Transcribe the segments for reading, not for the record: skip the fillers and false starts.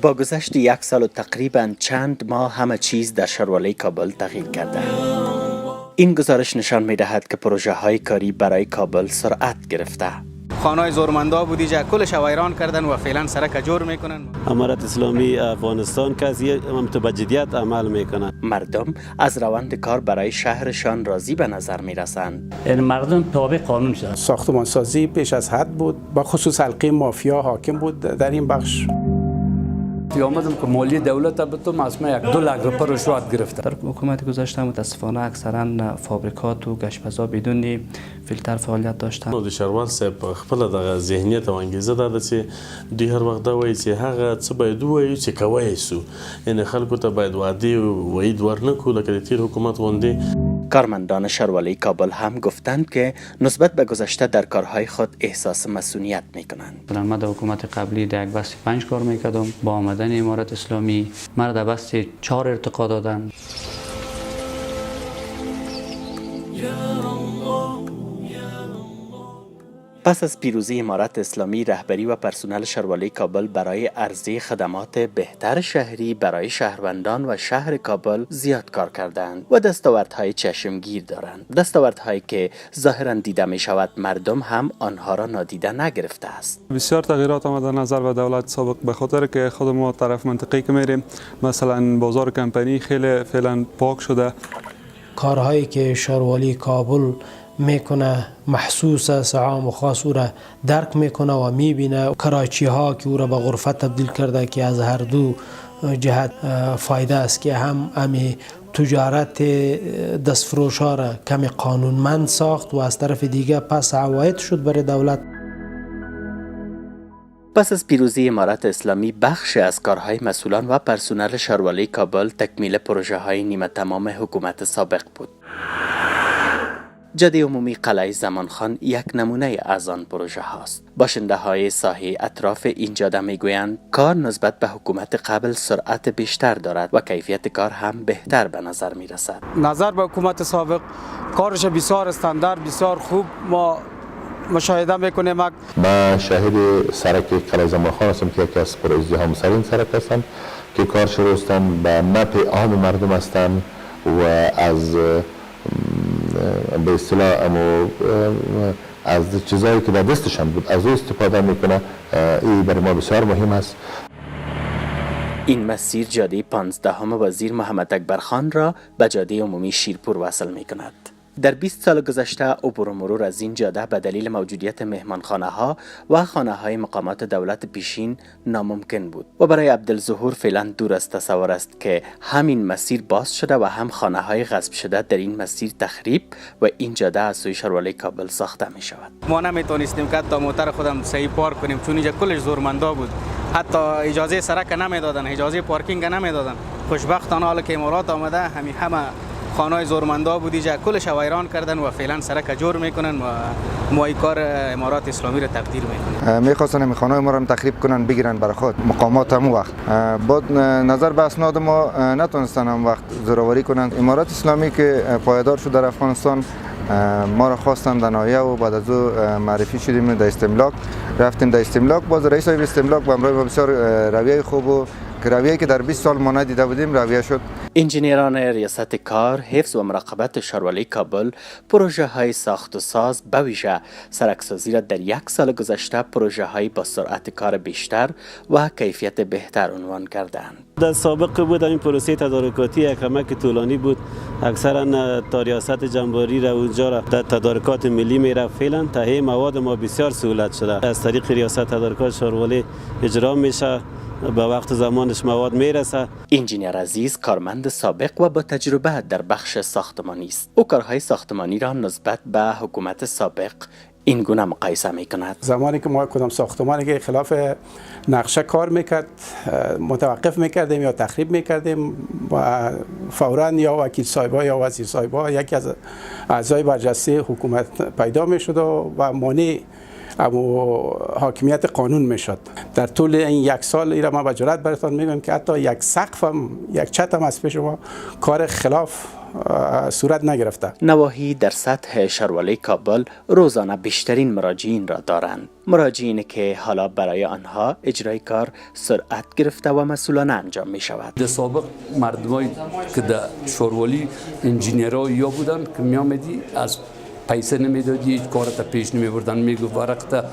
با گذشت 1 سال و تقریباً چند ماه همه چیز در شهروالای کابل تغییر کرده. این گزارش نشان می‌دهد که پروژه های کاری برای کابل سرعت گرفته. خانه‌های زورمندا بودی جا کلش ویران کردن و فعلا سرک جور میکنن. امارت اسلامی افغانستان کسی متبجدیت عمل میکنند. مردم از روند کار برای شهرشان راضی به نظر میرسند. یعنی مردم تابع قانون شدند. ساختمانسازی پیش از حد بود، با خصوص حلقه مافیا حاکم بود در این بخش. آمدم که مالی دولت البته معصومه 1-2 لک روپیه رشوت گرفته. در حکومت گذاشته متاسفانه اکثرا فابریکات و گشت‌فضا بدون فیلتر فعالیت داشتن. د شهروال صاحب خپل د ذهنیت او انګیزه ده چې دوی هر وخت دا وایي چې هغه څه باید ووایو چې کوی سو، یعنی خلکو ته باید وعده وعید ورنکړو لکه د تیر حکومت غوندې. کارمندان شهروالای کابل هم گفتند که نسبت به گذشته در کارهای خود احساس مسئولیت میکنند. من در حکومت قبلی در یک بسته 5 کار میکردم. با آمدن امارت اسلامی مرا در بسته 4 ارتقا دادند. پس از پیروزی امارت اسلامی، رهبری و پرسنل شهروالای کابل برای عرضه خدمات بهتر شهری برای شهروندان و شهر کابل زیاد کار کردند و دستاوردهای چشمگیر دارند. دستاوردهایی که ظاهرا دیده می شود مردم هم آنها را نادیده نگرفته است. بسیار تغییرات آمده در نظر به دولت سابق، به خاطر که خود ما طرف منطقه‌ای که میریم، مثلا بازار کمپانی خیلی فعلا پاک شده. کارهایی که شهروالی کابل میکنه محسوس است، عام و خاص او را درک میکنه و میبینه. کراچی ها که او را به غرفت تبدیل کرده که از هر دو جهت فایده است، که هم امی تجارت دستفروش ها را کمی قانونمند ساخت و از طرف دیگه پس عواید شد برای دولت. پس از پیروزی امارت اسلامی، بخش از کارهای مسئولان و پرسنل شهروالای کابل تکمیل پروژه های نیمه تمام حکومت سابق بود. جاده عمومی قلعه زمانخان یک نمونه از آن پروژه هاست. باشنده های ساحه اطراف این جاده میگویند کار نسبت به حکومت قبل سرعت بیشتر دارد و کیفیت کار هم بهتر به نظر می رسد. نظر به حکومت سابق کارش بسیار استاندارد، بسیار خوب ما مشاهده میکنیم. من شاهد سرک قلعه زمانخان هستم که یکی از پرازدحام ترین سرک هستم که کار شروع هستم به نفع عام مردم هستند و از به اصطلاح از چیزایی که در دستشان بود از او استفاده میکنه. این برای ما بسیار مهم است. این مسیر جاده 15 وزیر محمد اکبر خان را به جاده عمومی شیرپور وصل میکند. در 20 سال گذشته عبور و مرور از این جاده به دلیل موجودیت مهمانخانه ها و خانه های مقامات دولت پیشین ناممکن بود و برای عبدالظهور فعلا دور از تصور است که همین مسیر باز شده و هم خانه های غصب شده در این مسیر تخریب و این جاده از سوی شهروالای کابل ساخته می شود. ما نمیتونستیم که تا موتر خودم صحیح پارک کنیم چون اینجا کلش زورمندا بود. حتی اجازه سرک نمیدادن، اجازه پارکینگ نمیدادن. خوشبختانه حالا که امارات آمده همه خانه‌های زورمندا بودی جا کلش ویران کردن و فعلا سرک جور میکنن و ما کار امارات اسلامی را تقدیر میکنن. میخواستن این خانه‌های ما را تخریب کنن بگیرن برای خود مقامات هم وقت با نظر به اسناد ما نتونستن هم وقت زوراوری کنن. امارات اسلامی که پایدار شد در افغانستان ما را خواستن در ناحیه و بعد از او معرفی شدیم در استملاک، رفتیم در استملاک. باز رئیس استملاک با امروز بسیار رویه خوب و رویه‌ای که در 20 سال ما ندیده بودیم رویه شد. انجینران ریاست کار، حفظ و مراقبت شهروالای کابل پروژه های ساخت و ساز به ویژه سرکسازی را در 1 سال گذشته پروژه های با سرعت کار بیشتر و کیفیت بهتر عنوان کردند. در سابق بود این پروسه تدارکاتی یک کمک طولانی بود. اکثرا تا ریاست جنباری را اونجا را در تدارکات ملی میره. فعلا تهیه مواد ما بسیار سهولت شده. از طریق ریاست تدارکات شهروالای اجرا میشه، به وقت زمانش مواد میرسه. انجینر عزیز کارمند سابق و با تجربه در بخش ساختمانی است. او کارهای ساختمانی را نسبت به حکومت سابق این گونه مقایسه میکند. زمانی که ما کدام ساختمانی که خلاف نقشه کار میکرد متوقف میکردیم یا تخریب میکردیم و فوراً یا وکیل صاحبا یا وزیر صاحبا یکی از اعضای برجسته حکومت پیدا میشد و مانع اما حاکمیت قانون میشد. در طول این یک سال ایرا ما با جرات براتون میگم که حتی یک سقف هم یک چت هم از پیش ما کار خلاف صورت نگرفته. نواحی در سطح شاروالی کابل روزانه بیشترین مراجعین را دارند. مراجعین که حالا برای آنها اجرای کار سرعت گرفته و مسئولانه انجام می شود. در سابق مردمایی که در شاروالی انجینیرها یا بودن که می آمدی از پیسه نمیدادی، هیچ کارت پیش نمی بردن، میگو ورقت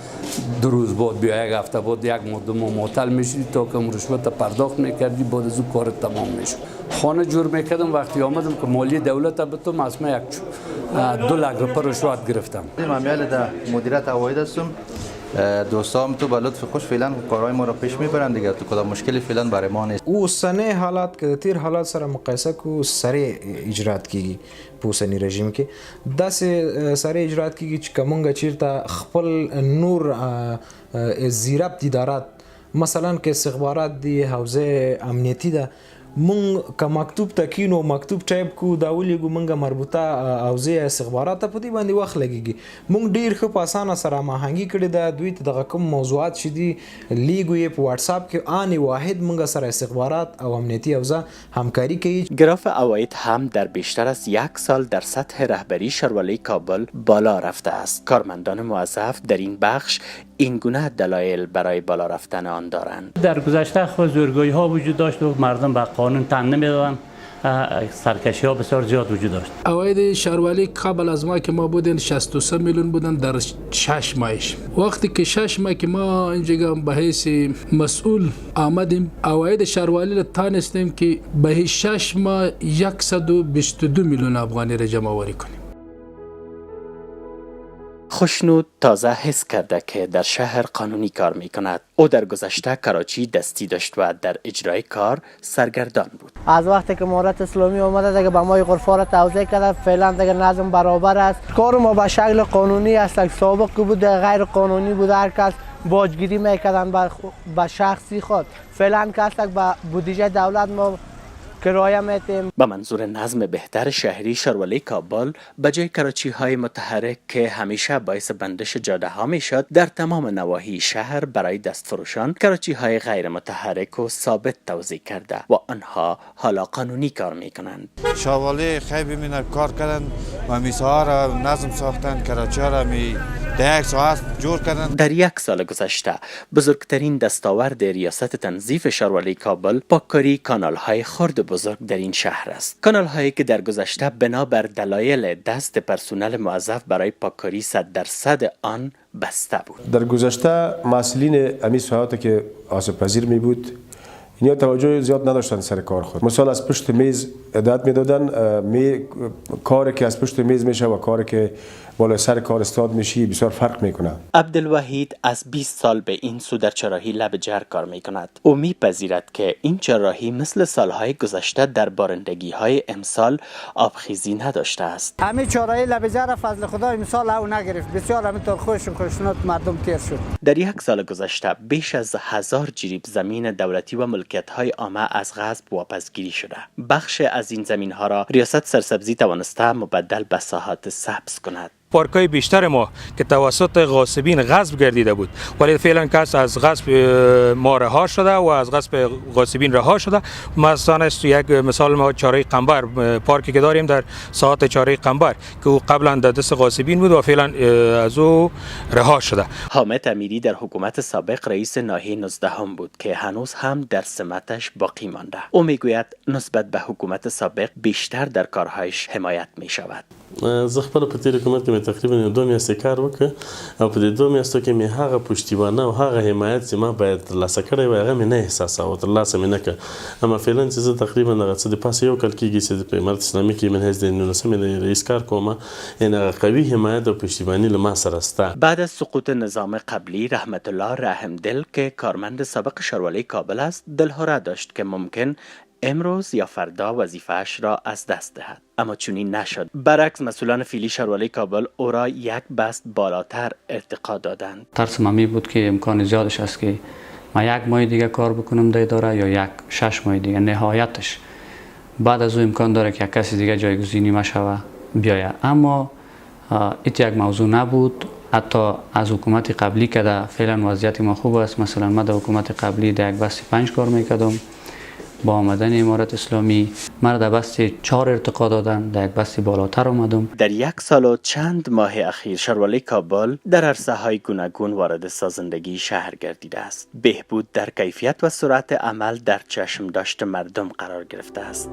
2 روز بعد بیا، 1 هفته بعد، 1 ماه معطل میشدی تا که رشوت پرداخت میکردی، بعد از اون کارت تمام میشد. خانه جور میکردم، وقتی آمدم که مالی دولت به تو مسمه 2 لک روپیه رشوت گرفتم. من میال در مدیریت هوایی هستم. دوستام تو به لطف خوش فعلا کارهای ما را پیش میبرن دیگه، تو کدام مشکلی فعلا برای ما نیست. او سنه حالات که تیر حالات سره مقایسه کو سریع اجرات کیږي پوسنی رژیم کې داسې سریع اجرات کیږي چې کومه چیرته خپل نور زیربط ادارات مثلا که استخبارات دی حوزه امنیتی ده مونږ که مکتوب تکینو مکتوب ټایپ کو دا ولېږو مونږه مربوطه حوزې استخبارات په دې باندې وخت لګیږي. مونږ ډیر ښه په اسانه سره هماهنګي کړې ده، دوی ته دغه کوم موضوعات چې دي لیږو یې په واتساپ کې آن واحد مونږ سره استخبارات او امنیتی حوزه همکاری کوي. گراف عواید هم در بیشتر از 1 سال در سطح رهبری شاروالی کابل بالا رفته است. کارمندان موظف در این بخش این گونه دلایل برای بالا رفتن آن دارند. در گذشته خود زورگویی ها وجود داشت و مردم به قانون تن نمیدادند، سرکشی ها بسیار زیاد وجود داشت. عواید شاروالی قبل از ما که ما بودیم 63 میلیون بودن در 6 ماهش. وقتی که 6 ماه که ما اینجا به حیث مسئول آمدیم، عواید شاروالی را تانستیم که به 6 ماه 122 میلیون افغانی را جمع آوری کنیم. خوشنود تازه حس کرده که در شهر قانونی کار می کند. او در گذشته کراچی دستی داشت و در اجرای کار سرگردان بود. از وقتی که امارت اسلامی اومده دیگه به ما غرفه را توزیع کرده، فعلا دیگه نظم برابر است. کار ما به شکل قانونی است. سابق که بود غیر قانونی بود، هر کس باجگیری میکردن به شخصی خود. فعلا که است به بودجه دولت ما کرایه میتیم. با منظور نظم بهتر شهری شاروالی کابل به جای کراچی های متحرک که همیشه باعث بندش جاده ها میشد، در تمام نواحی شهر برای دستفروشان کراچی های غیر متحرک و ثابت توزیع کرده و آنها حالا قانونی کار میکنند. شاروالی خیلی ببینن کار کردن و میسا را نظم ساختن، کراچی را در 1 ساعت جور کردن. در 1 سال گذشته بزرگترین دستاورد ریاست تنظیف شاروالی کابل پاککاری کانال های خرد بزرگ در این شهر است. کانال هایی که در گذشته بنابر دلایل دست پرسنل موظف برای پاککاری 100% آن بسته بود. در گذشته مسئولین امی ساعات که آسیب پذیر می بود اینا توجه زیاد نداشتن سر کار خود. مثلا از پشت میز هدایت میدادن، کاری که از پشت میز میشه و کاری که بالا سر کار استاد میشی بسیار فرق میکنه. عبدالوحید از 20 سال به این سو در چراحی لب جر کار میکند. او میپذیرد که این چراحی مثل سالهای گذشته در بارندگی های امسال آبخیزی نداشته است. همین چراحی لب جر فضل خدا امسال او نگرفت، بسیار همینطور خوشنود مردم تیر شد. در 1 سال گذشته بیش از 1000 جریب زمین دولتی و ملکیت های عامه از غصب واپسگیری شده. بخش از این زمین ها را ریاست سرسبزی توانسته مبدل به ساحات سبز کند. پارک‌های بیشتر ما که توسط غاصبین غصب گردیده بود، ولی فعلا کس از غصب ما رها شده و از غصب غاصبین رها شده. مثلا است یک مثال ما چاره قنبر، پارکی که داریم در ساحات چاره قنبر که او قبلا در دست غاصبین بود و فعلا از او رها شده. حامد امیری در حکومت سابق رئیس ناحیه 19 هم بود که هنوز هم در سمتش باقی مانده. او میگوید نسبت به حکومت سابق بیشتر در کارهایش حمایت می شود. زه خپل په تیر حکومت کې تقریبا 2 میاشتې کار وکړ او په دې 2 میاشتو کې مې هغه پشتیبانه او هغه حمایت چې ما باید ترلاسه کړی وای هغه مې نه احساساوه، ترلاسه مې نه کړ. اما فعلا چې زه تقریبا دغه څه د پاسه 1 کال کېږي چې په امارت اسلامي کې من حیث د 19 رئیس کار کوم، یعنی هغه قوي حمایت او پشتیبانی له ما سره شته. بعد از سقوط نظام قبلی رحمت الله رحمدل که کارمند سابق شاروالی کابل است، دلهره داشت که ممکن امروز یا فردا وظیفه‌اش را از دست دهد، اما چنین نشد. برعکس مسئولان فعلی شاروالی کابل او را 1 بست بالاتر ارتقا دادند. ترس من بود که امکان زیادش است که من 1 ماه دیگه کار بکنم در اداره یا 6 ماه دیگه. نهایتش بعد از او امکان داره که کسی دیگه جایگزینی مشوه بیاید، اما این یک موضوع نبود. حتی از حکومت قبلی که در فعلا وضعیت ما خوب است. مثلا ما در حکومت قبلی در یک بسته 5 کار میکردم، با آمدن امارت اسلامی مرا در بسته 4 ارتقا دادن، در یک بسته بالاتر آمدم. در 1 سال و چند ماه اخیر شاروالی کابل در عرصه‌های گوناگون وارد سازندگی شهر گردیده است. بهبود در کیفیت و سرعت عمل در چشم داشت مردم قرار گرفته است.